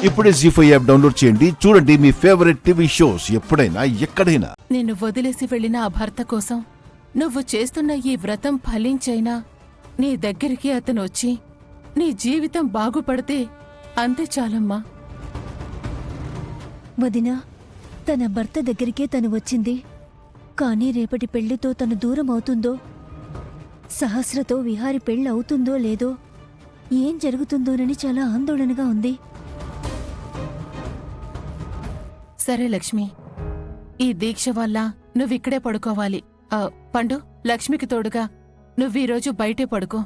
ఇప్పుడే జీ5 app download చేయండి. చూడండి మీ ఫేవరెట్ టీవీ షోస్ ఎప్పుడైనా ఎక్కడైనా. నిన్ను వదిలేసి వెళ్లిన ఆ భర్త కోసం నువ్వు చేస్తున్న ఈ వ్రతం ఫలించైనా నీ దగ్గరికి అతను వచ్చి నీ జీవితం బాగుపడితే అంతే చాలమ్మా. వదినా, తన భర్త దగ్గరికే తను వచ్చింది. కానీ రేపటి పెళ్లితో తను దూరం అవుతుందో, సహస్రతో విహారి పెళ్ళి అవుతుందో లేదో, ఏం జరుగుతుందోనని చాలా ఆందోళనగా ఉంది. సరే లక్ష్మి, ఈ దీక్ష వల్ల నువ్విక్కడే పడుకోవాలి. పండు, లక్ష్మికి తోడుగా నువ్వీరోజు బయటే పడుకో.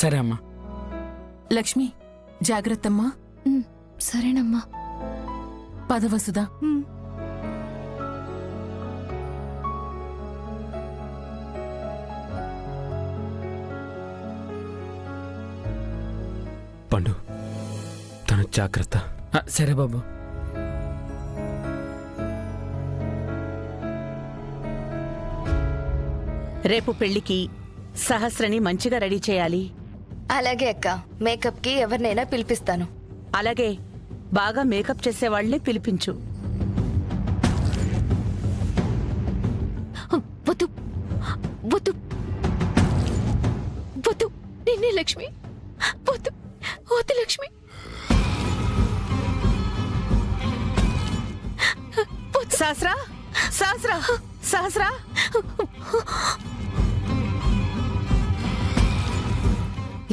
సరే అమ్మా. లక్ష్మి, జాగ్రత్తమ్మా. సరేనమ్మా. పదవసుదా. పండు, తను జాగ్రత్త. సరే బాబు. రేపు పెళ్లికి సహస్రని మంచిగా రెడీ చేయాలి. అలాగే అక్క, మేకప్ కి ఎవరినైనా పిలిపిస్తాను. అలాగే బాగా మేకప్ చేసేవాళ్లే పిలిపించు. వద్దు వద్దు వద్దు, నిన్నే లక్ష్మి. వద్దు వద్దు లక్ష్మి. సహస్రా, సహస్రా, సహస్రా.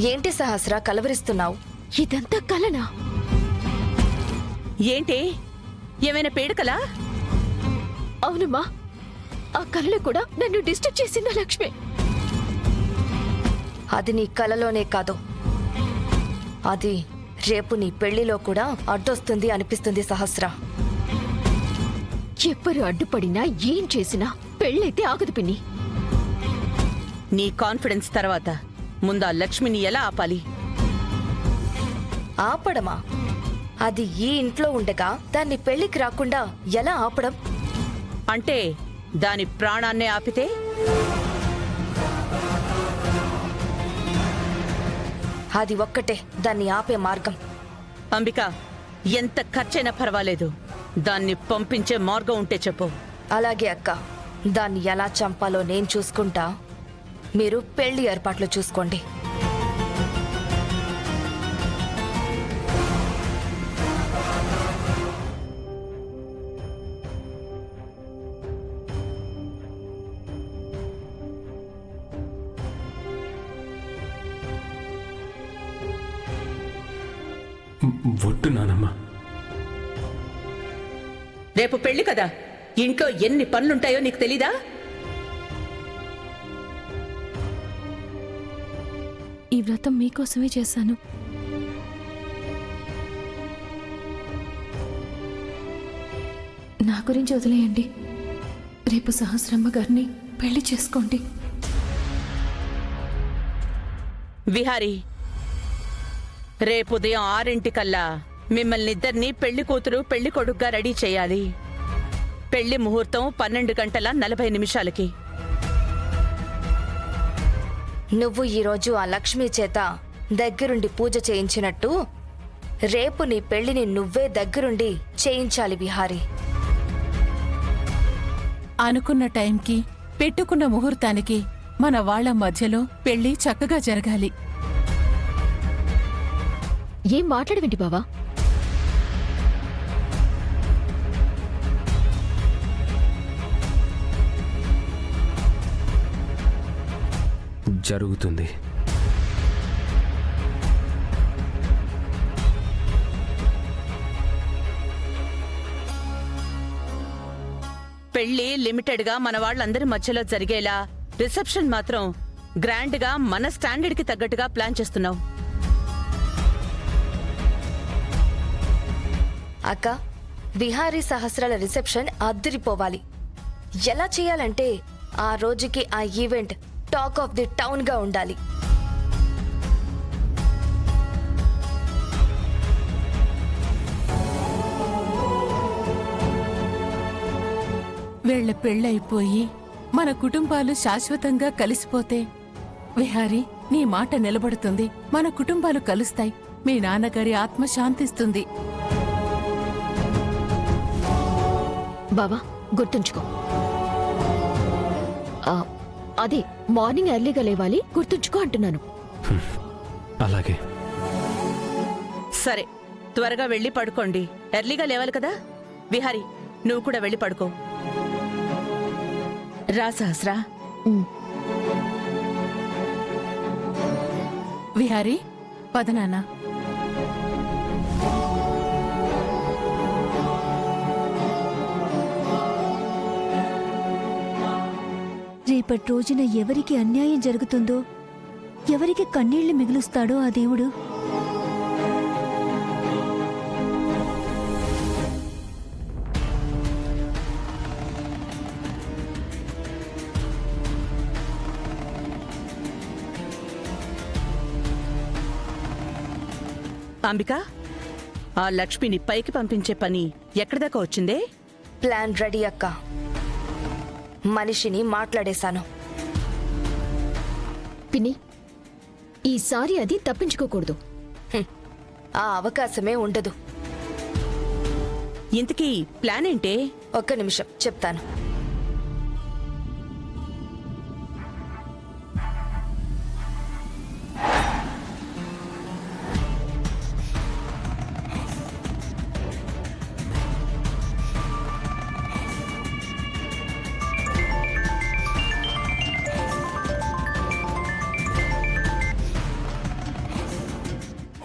ఏంటి సహస్ర కలవరిస్తున్నావు? ఇదంతా కలనా? ఏంటి, ఏమైనా పేడుకలా? అవునమ్మా, ఆ కలలో కూడా నన్ను డిస్టర్బ్ చేసిందా లక్ష్మి? అది నీ కలలోనే కాదు, అది రేపు నీ పెళ్లిలో కూడా అడ్డొస్తుంది అనిపిస్తుంది సహస్ర. ఎవ్వరు అడ్డుపడినా ఏం చేసినా పెళ్ళైతే ఆగదు పిన్ని. నీ కాన్ఫిడెన్స్ తర్వాత ముందు ఆ లక్ష్మిని ఎలా ఆపాలి? ఆపడమా? అది ఈ ఇంట్లో ఉండగా దాన్ని పెళ్లికి రాకుండా ఎలా ఆపడం? అంటే దాని ప్రాణాన్నే ఆపితే? అది ఒక్కటే దాన్ని ఆపే మార్గం. అంబిక, ఎంత ఖర్చైనా పర్వాలేదు, దాన్ని పంపించే మార్గం ఉంటే చెప్పు. అలాగే అక్క, దాన్ని ఎలా చంపాలో నేను చూసుకుంటా, మీరు పెళ్లి ఏర్పాట్లు చూసుకోండి. ఒట్టు నానమ్మా. రేపు పెళ్లి కదా, ఇంట్లో ఎన్ని పనులుంటాయో నీకు తెలీదా? ఈ వ్రతం మీకోసమే చేశాను. నా గురించి వదిలేయండి. రేపు సహస్రమ్మ గారిని పెళ్లి చేసుకోండి. విహారీ, రేపు ఉదయం 6 మిమ్మల్ని ఇద్దరినీ పెళ్లి కూతురు పెళ్లి కొడుగ్గా రెడీ చేయాలి. పెళ్లి ముహూర్తం 12:40 నువ్వు ఈరోజు ఆ లక్ష్మి చేత దగ్గరుండి పూజ చేయించినట్టు రేపు నీ పెళ్లిని నువ్వే దగ్గరుండి చేయించాలి విహారీ. అనుకున్న టైంకి, పెట్టుకున్న ముహూర్తానికి మన వాళ్ల మధ్యలో పెళ్లి చక్కగా జరగాలి. ఏం మాట్లాడవేంటి బావా? జరుగుతుంది. పెళ్లి లిమిటెడ్ గా మన వాళ్ళందరి మధ్యలో జరిగేలా, రిసెప్షన్ మాత్రం గ్రాండ్ గా మన స్టాండర్డ్ కి తగ్గట్టుగా ప్లాన్ చేస్తున్నావు. అక్క, విహారీ సహస్రాల రిసెప్షన్ అద్దిరిపోవాలి. ఎలా చేయాలంటే ఆ రోజుకి ఆ event talk of the town గా ఉండాలి. వీళ్ల పెళ్ళైపోయి మన కుటుంబాలు శాశ్వతంగా కలిసిపోతే విహారీ, నీ మాట నిలబడుతుంది. మన కుటుంబాలు కలుస్తాయి. మీ నాన్నగారి ఆత్మ శాంతిస్తుంది. బావా గుర్తుంచుకో. అదే మార్నింగ్ ఎర్లీగా లేవాలి, గుర్తుంచుకో అంటున్నాను. అలాగే. సరే, త్వరగా వెళ్ళి పడుకోండి. ఎర్లీగా లేవాలి కదా. విహారీ, నువ్వు కూడా వెళ్ళి పడుకో. రా సహస్రా. విహారీ, పద నాన్న. రేపటి రోజున ఎవరికి అన్యాయం జరుగుతుందో, ఎవరికి కన్నీళ్లు మిగులుస్తాడో ఆ దేవుడు. అంబిక, ఆ లక్ష్మిని పైకి పంపించే పని ఎక్కడిదాకా వచ్చిందే? ప్లాన్ రెడీ అక్క. మనిషిని మాట్లాడేశాను. పిన్ని, ఈసారి అది తప్పించుకోకూడదు. ఆ అవకాశమే ఉండదు. ఇంతకీ ప్లాన్ ఏంటే? ఒక్క నిమిషం చెప్తాను.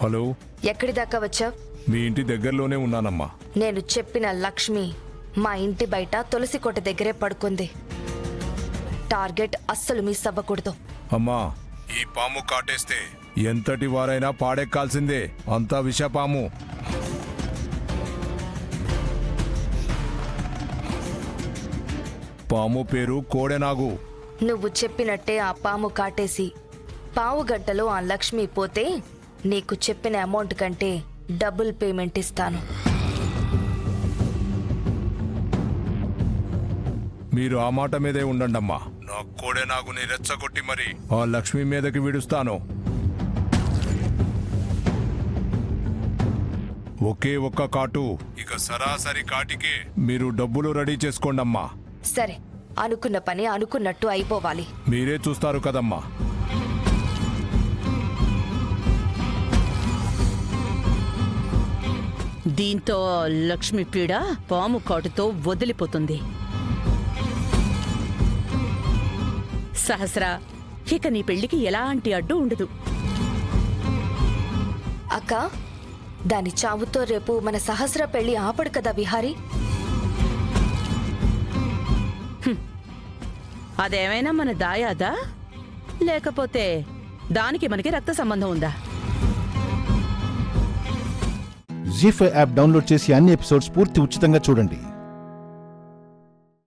హలో, ఎక్కడి దాకా వచ్చావు? మీ ఇంటి దగ్గరలోనే ఉన్నానమ్మా. నేను చెప్పిన లక్ష్మి మా ఇంటి బయట తులసి కోట దగ్గరే పడుకుంది. టార్గెట్ అస్సలు మిస్ అవ్వకూడదు. అమ్మా, ఈ పాము కాటేస్తే ఎంతటి వారైనా పాడెక్కాల్సిందే. అంతా విషపాము. పాము పేరు కోడెనాగు. నువ్వు చెప్పినట్టే ఆ పాము కాటేసి పావు గంటలో ఆ లక్ష్మి పోతే నీకు చెప్పిన అమౌంట్ కంటే డబుల్ పేమెంట్ ఇస్తాను. మీరు ఆ మాట మీదే ఉండండమ్మా. నా కోడెనాగుని రెచ్చగొట్టి మరి ఆ లక్ష్మి మీదకి విడుస్తాను. ఒకే ఒక్క కాటు. ఇక సరాసరి కాటికే మీరు డబ్బులు రెడీ చేసుకోండమ్మా. సరే, అనుకున్న పని అనుకున్నట్టు అయిపోవాలి. మీరే చూస్తారు కదమ్మా. దీంతో లక్ష్మి పీడ పాము కాటుతో వదిలిపోతుంది. సహస్రా, ఇక నీ పెళ్లికి ఎలాంటి అడ్డు ఉండదు. అక్క, దాని చావుతో రేపు మన సహస్ర పెళ్లి ఆపడు కదా విహారీ. అదేమైనా మన దాయాదా, లేకపోతే దానికి మనకి రక్త సంబంధం ఉందా? జీ5 యాప్ డౌన్లోడ్ చేసి అన్ని ఎపిసోడ్స్ పూర్తి ఉచితంగా చూడండి.